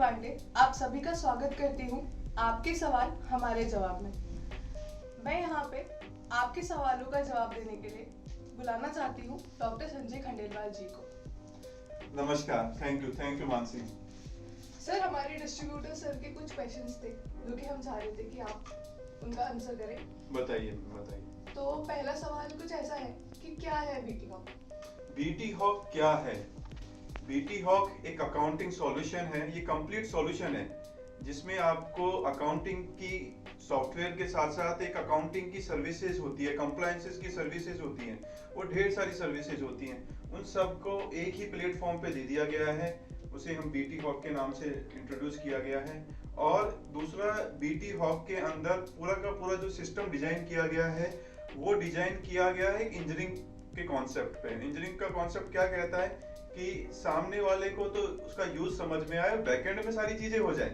पांडे आप सभी का स्वागत करती हूँ आपके सवाल हमारे जवाब में। मैं यहाँ पे आपके सवालों का जवाब देने के लिए बुलाना चाहती हूँ डॉक्टर संजय खंडेलवाल जी को। नमस्कार, थैंक यू मानसी। सर, हमारे डिस्ट्रीब्यूटर सर के कुछ क्वेश्चंस थे जो कि हम चाह रहे थे कि आप उनका आंसर करें। बताइए। तो पहला सवाल कुछ ऐसा है कि क्या है बीटी हॉक? बीटी हॉक क्या है? बीटी हॉक एक अकाउंटिंग सॉल्यूशन है। ये कंप्लीट सॉल्यूशन है जिसमें आपको अकाउंटिंग की सॉफ्टवेयर के साथ साथ एक अकाउंटिंग की सर्विसेज होती है, कंप्लायंसेस की सर्विसेज होती हैं, वो ढेर सारी सर्विसेज होती हैं। उन सबको एक ही प्लेटफॉर्म पे दे दिया गया है। उसे हम बीटी हॉक के नाम से इंट्रोड्यूस किया गया है। और दूसरा, बीटी हॉक के अंदर पूरा का पूरा जो सिस्टम डिजाइन किया गया है वो डिजाइन किया गया है एक इंजीनियरिंग के कॉन्सेप्ट पे। इंजीनियरिंग का कॉन्सेप्ट क्या कहता है कि सामने वाले को तो उसका यूज समझ में आए, बैकएंड में सारी चीजें हो जाएं।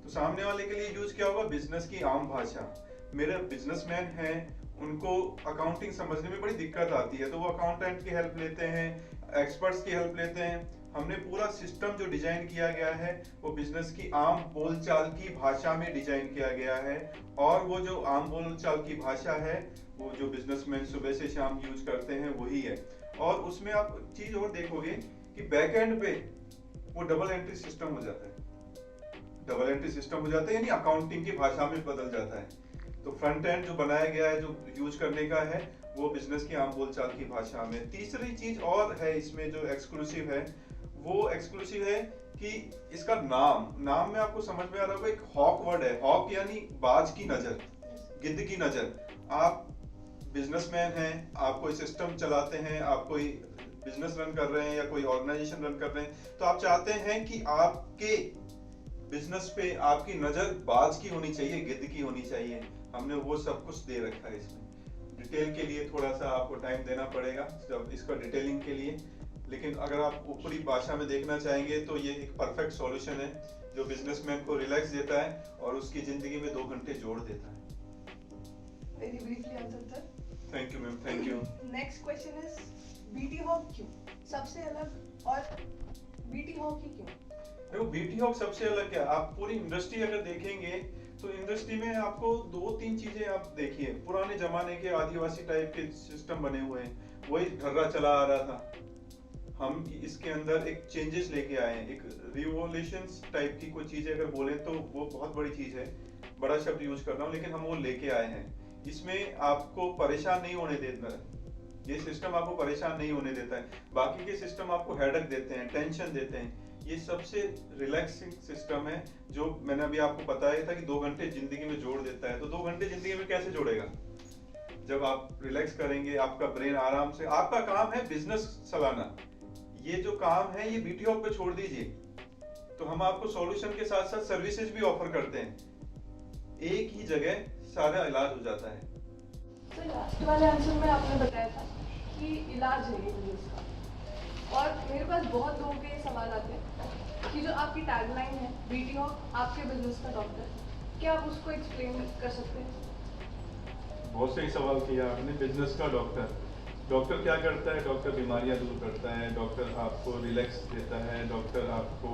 तो सामने वाले के लिए यूज क्या होगा? बिजनेस की आम भाषा। मेरे बिजनेसमैन हैं, उनको अकाउंटिंग समझने में बड़ी दिक्कत आती है, तो वो अकाउंटेंट की हेल्प लेते हैं, एक्सपर्ट्स की हेल्प लेते हैं। हमने पूरा सिस्टम जो डिजाइन किया गया है वो बिजनेस की आम बोलचाल की भाषा में डिजाइन किया गया है। और वो जो आम बोलचाल की भाषा है वो जो बिजनेसमैन सुबह से शाम यूज करते हैं वही है। और उसमें आप चीज और देखोगे कि बैकएंड पे वो डबल एंट्री सिस्टम हो जाता है, यानी अकाउंटिंग की भाषा में बदल जाता है। तो फ्रंट एंड जो बनाया गया है, जो यूज करने का है, वो बिजनेस की आम बोलचाल की भाषा में। तीसरी चीज और है इसमें जो एक्सक्लूसिव है, वो एक्सक्लूसिव है कि इसका नाम में आपको समझ में आ रहा होगा, एक हॉक वर्ड है। हॉक यानी बाज की नजर, गिद्ध की नजर। आप बिजनेसमैन हैं, आप कोई सिस्टम चलाते हैं, आप कोई बिजनेस रन कर रहे हैं या कोई ऑर्गेनाइजेशन रन कर रहे हैं, तो आप चाहते हैं कि आपके बिजनेस पे आपकी नजर बाज की होनी चाहिए, गिद्ध की होनी चाहिए। हमने वो सब कुछ दे रखा है इसमें। डिटेल के लिए थोड़ा सा आपको टाइम देना पड़ेगा जब इसका डिटेलिंग के लिए, लेकिन अगर आप ऊपरी भाषा में देखना चाहेंगे तो ये एक परफेक्ट सॉल्यूशन है जो बिजनेसमैन को रिलैक्स देता है और उसकी जिंदगी में 2 घंटे जोड़ देता है। Very briefly answer sir. Thank you ma'am, thank you. Next question is BT hawk क्यों सबसे अलग, और बीटी हॉक ही क्यों? देखो, बीटी हॉक सबसे अलग क्या, आप पूरी इंडस्ट्री अगर देखेंगे तो इंडस्ट्री में आपको 2-3 चीजें आप देखिए। पुराने जमाने के आदिवासी टाइप के सिस्टम बने हुए हैं, वही ढर्रा चला आ रहा था। हम इसके अंदर एक चेंजेस लेके आए हैं, एक रिवोल्यूशन टाइप की कोई चीज अगर बोले तो वो बहुत बड़ी चीज है, बड़ा शब्द यूज कर रहा हूँ, लेकिन हम वो लेके आए हैं। इसमें आपको परेशान नहीं होने देता है, ये सिस्टम आपको परेशान नहीं होने देता है। बाकी के सिस्टम आपको हेडेक देते हैं, टेंशन देते हैं। ये सबसे रिलैक्सिंग सिस्टम है जो मैंने अभी आपको बताया था कि 2 घंटे जिंदगी में जोड़ देता है। तो 2 घंटे जिंदगी में कैसे जोड़ेगा? जब आप रिलैक्स करेंगे, आपका ब्रेन आराम से, आपका काम है बिजनेस चलाना, ये जो काम है ये बीटी हॉक पे छोड़ दीजिए। तो हम आपको सॉल्यूशन के साथ साथ सर्विसेज भी ऑफर करते हैं, एक ही जगह सारा इलाज हो जाता है। तो लास्ट वाले आंसर में आपने बताया था कि इलाज है ये बिजनेस का, और मेरे पास बहुत लोगों के सवाल आते हैं कि जो आपकी टैगलाइन है बीटी हॉक आपके बिजनेस का डॉक्टर, क्या आप उसको एक्सप्लेन कर सकते हैं? बहुत सही सवाल किया आपने। बिजनेस का डॉक्टर क्या करता है? डॉक्टर बीमारियां दूर करता है, डॉक्टर आपको रिलैक्स देता है, डॉक्टर आपको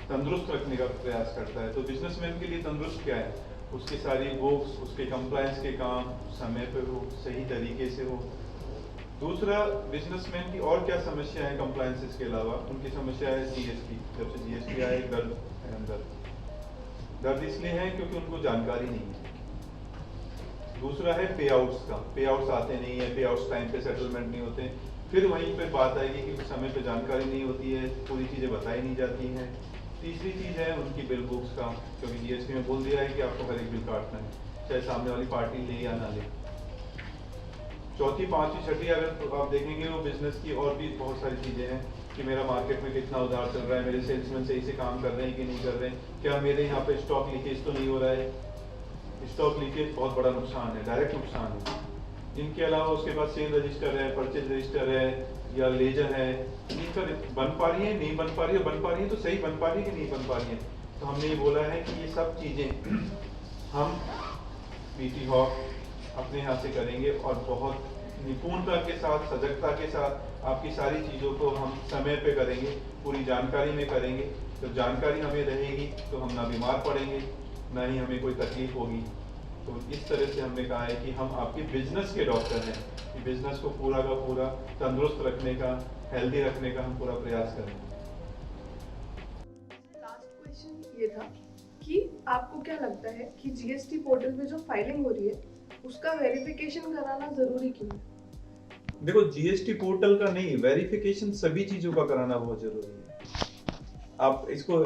तंदुरुस्त रखने का प्रयास करता है। तो बिजनेसमैन के लिए तंदुरुस्त क्या है? उसकी सारी बुक्स, उसके कंप्लायंस के काम समय पे हो, सही तरीके से हो। दूसरा, बिजनेसमैन की और क्या समस्या है कंप्लायंसेस के अलावा? उनकी समस्या है जीएसटी। जब से जीएसटी आए दर्द है अंदर। दर्द इसलिए है क्योंकि उनको जानकारी नहीं है। दूसरा है पे आउट्स का, पे आउट्स आते नहीं है, पे आउट्स टाइम पे सेटलमेंट नहीं होते। फिर वहीं पे बात आएगी कि समय पे जानकारी नहीं होती है, पूरी चीज़ें बताई नहीं जाती हैं। तीसरी चीज़ है उनकी बिल बुक्स का, क्योंकि जीएसटी में बोल दिया है कि आपको हर एक बिल काटना है, चाहे सामने वाली पार्टी ले या ना ले। चौथी, पांचवी, छठी अगर आप देखेंगे वो बिजनेस की और भी बहुत सारी चीज़ें हैं कि मेरा मार्केट में कितना उधार चल रहा है, मेरे सेल्समैन सही से काम कर रहे हैं कि नहीं कर रहे हैं, क्या मेरे यहाँ पे स्टॉक लीकेज तो नहीं हो रहा है। स्टॉक लीकेज बहुत बड़ा नुकसान है, डायरेक्ट नुकसान है। इनके अलावा उसके बाद सेल रजिस्टर है, परचेज रजिस्टर है या लेजर है, इनका बन पा रही है, नहीं बन पा रही है, बन पा रही है तो सही बन पा रही है कि नहीं बन पा रही है। तो हमने ये बोला है कि ये सब चीज़ें हम बीटी हॉक अपने यहाँ से करेंगे और बहुत निपुणता के साथ, सजगता के साथ आपकी सारी चीज़ों को हम समय पे करेंगे, पूरी जानकारी में करेंगे। तो जानकारी हमें रहेगी तो हम ना बीमार पड़ेंगे, ना ही हमें कोई तकलीफ होगी। तो इस तरह से हमने कहा है कि हम आपके बिजनेस के डॉक्टर हैं, कि बिजनेस को पूरा का पूरा तंदुरुस्त रखने का, हेल्दी रखने का हम पूरा प्रयास करेंगे। लास्ट क्वेश्चन ये था कि आपको क्या लगता है कि जीएसटी पोर्टल पे जो फाइलिंग हो रही है उसका वेरिफिकेशन कराना जरूरी क्यों है? देखो, जीएसटी पोर्टल का नहीं, वेरिफिकेशन सभी चीज़ों का कराना बहुत जरूरी है। आप इसको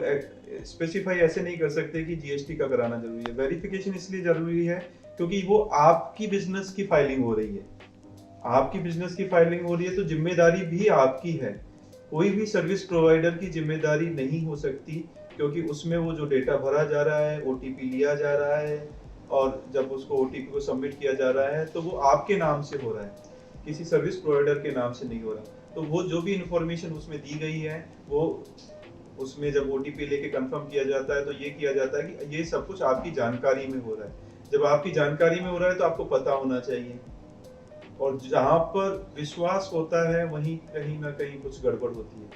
स्पेसिफाई ऐसे नहीं कर सकते कि जीएसटी का कराना जरूरी है। वेरिफिकेशन इसलिए जरूरी है क्योंकि वो आपकी बिजनेस की फाइलिंग हो रही है। आपकी बिजनेस की फाइलिंग हो रही है तो जिम्मेदारी भी आपकी है। कोई भी सर्विस प्रोवाइडर की जिम्मेदारी नहीं हो सकती, क्योंकि उसमें वो जो डेटा भरा जा रहा है, ओटीपी लिया जा रहा है, और जब उसको ओटीपी को सबमिट किया जा रहा है तो वो आपके नाम से हो रहा है, किसी सर्विस प्रोवाइडर के नाम से नहीं हो रहा। तो वो जो भी इंफॉर्मेशन उसमें दी गई है, वो उसमें जब ओटीपी लेके कंफर्म किया जाता है तो ये किया जाता है कि ये सब कुछ आपकी जानकारी में हो रहा है। जब आपकी जानकारी में हो रहा है तो आपको पता होना चाहिए, और जहाँ पर विश्वास होता है वहीं कहीं ना कहीं कुछ गड़बड़ होती है।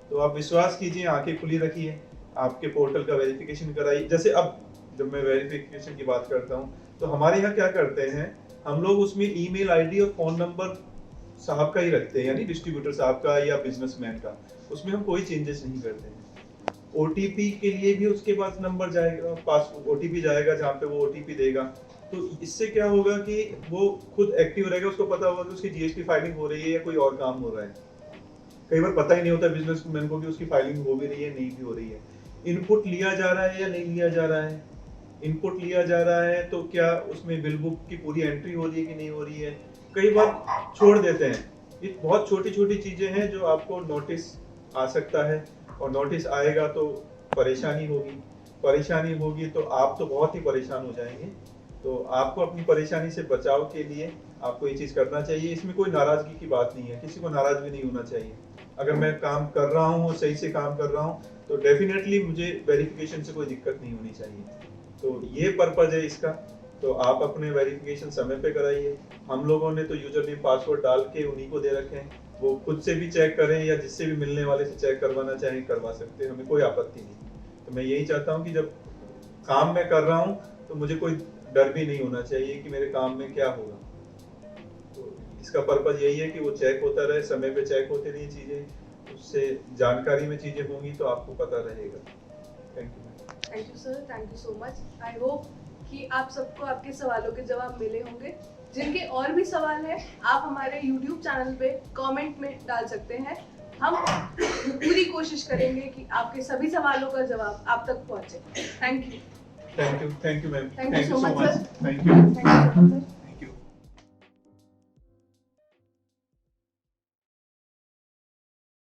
तो आप विश्वास कीजिए, आंखें खुली रखिए, आपके पोर्टल का वेरिफिकेशन कराइए। जैसे अब जब मैं वेरिफिकेशन की बात करता हूँ तो हमारे यहाँ क्या करते हैं, हम लोग उसमें ईमेल आईडी और फोन नंबर साहब का ही रखते हैं, यानी डिस्ट्रीब्यूटर साहब का या बिजनेसमैन का। उसमें हम कोई चेंजेस नहीं करते हैं। ओटीपी के लिए भी उसके पास नंबर जाएगा, पास ओटीपी जाएगा जहाँ पे वो ओटीपी देगा। तो इससे क्या होगा कि वो खुद एक्टिव रहेगा, उसको पता होगा कि उसकी जीएसटी फाइलिंग हो रही है या कोई और काम हो रहा है। कई बार पता ही नहीं होता बिजनेसमैन को कि उसकी फाइलिंग हो भी रही है, नहीं भी हो रही है। इनपुट लिया जा रहा है या नहीं लिया जा रहा है। इनपुट लिया जा रहा है तो क्या उसमें बिल बुक की पूरी एंट्री हो रही है कि नहीं हो रही है। कई बार छोड़ देते हैं। ये बहुत छोटी छोटी चीजें हैं जो आपको नोटिस आ सकता है, और नोटिस आएगा तो परेशानी होगी तो आप तो बहुत ही परेशान हो जाएंगे। तो आपको अपनी परेशानी से बचाव के लिए आपको ये चीज करना चाहिए। इसमें कोई नाराजगी की बात नहीं है, किसी को नाराज भी नहीं होना चाहिए। अगर मैं काम कर रहा हूँ, सही से काम कर रहा हूँ, तो डेफिनेटली मुझे वेरिफिकेशन से कोई दिक्कत नहीं होनी चाहिए। तो ये पर्पज है इसका। तो आप अपने वेरिफिकेशन समय पे कराइए। हम लोगों ने तो यूजर नेम पासवर्ड डाल के उन्हीं को दे रखे हैं, वो खुद से भी चेक करें या जिससे भी मिलने वाले से चेक करवाना चाहें करवा सकते हैं, हमें कोई आपत्ति नहीं। तो मैं यही चाहता हूँ कि जब काम मैं कर रहा हूँ तो मुझे कोई डर भी नहीं होना चाहिए कि मेरे काम में क्या होगा। तो इसका पर्पज यही है कि वो चेक होता रहे, समय पे चेक होती रही चीजें, उससे जानकारी में चीजें होंगी तो आपको पता रहेगा। Thank you sir, thank you so much. I hope कि आप सबको आपके सवालों के जवाब मिले होंगे। जिनके और भी सवाल हैं आप हमारे YouTube चैनल पे कमेंट में डाल सकते हैं। हम पूरी कोशिश करेंगे कि आपके सभी सवालों का जवाब आप तक पहुंचे। Thank you ma'am. Thank you so much sir. Thank you. Sir.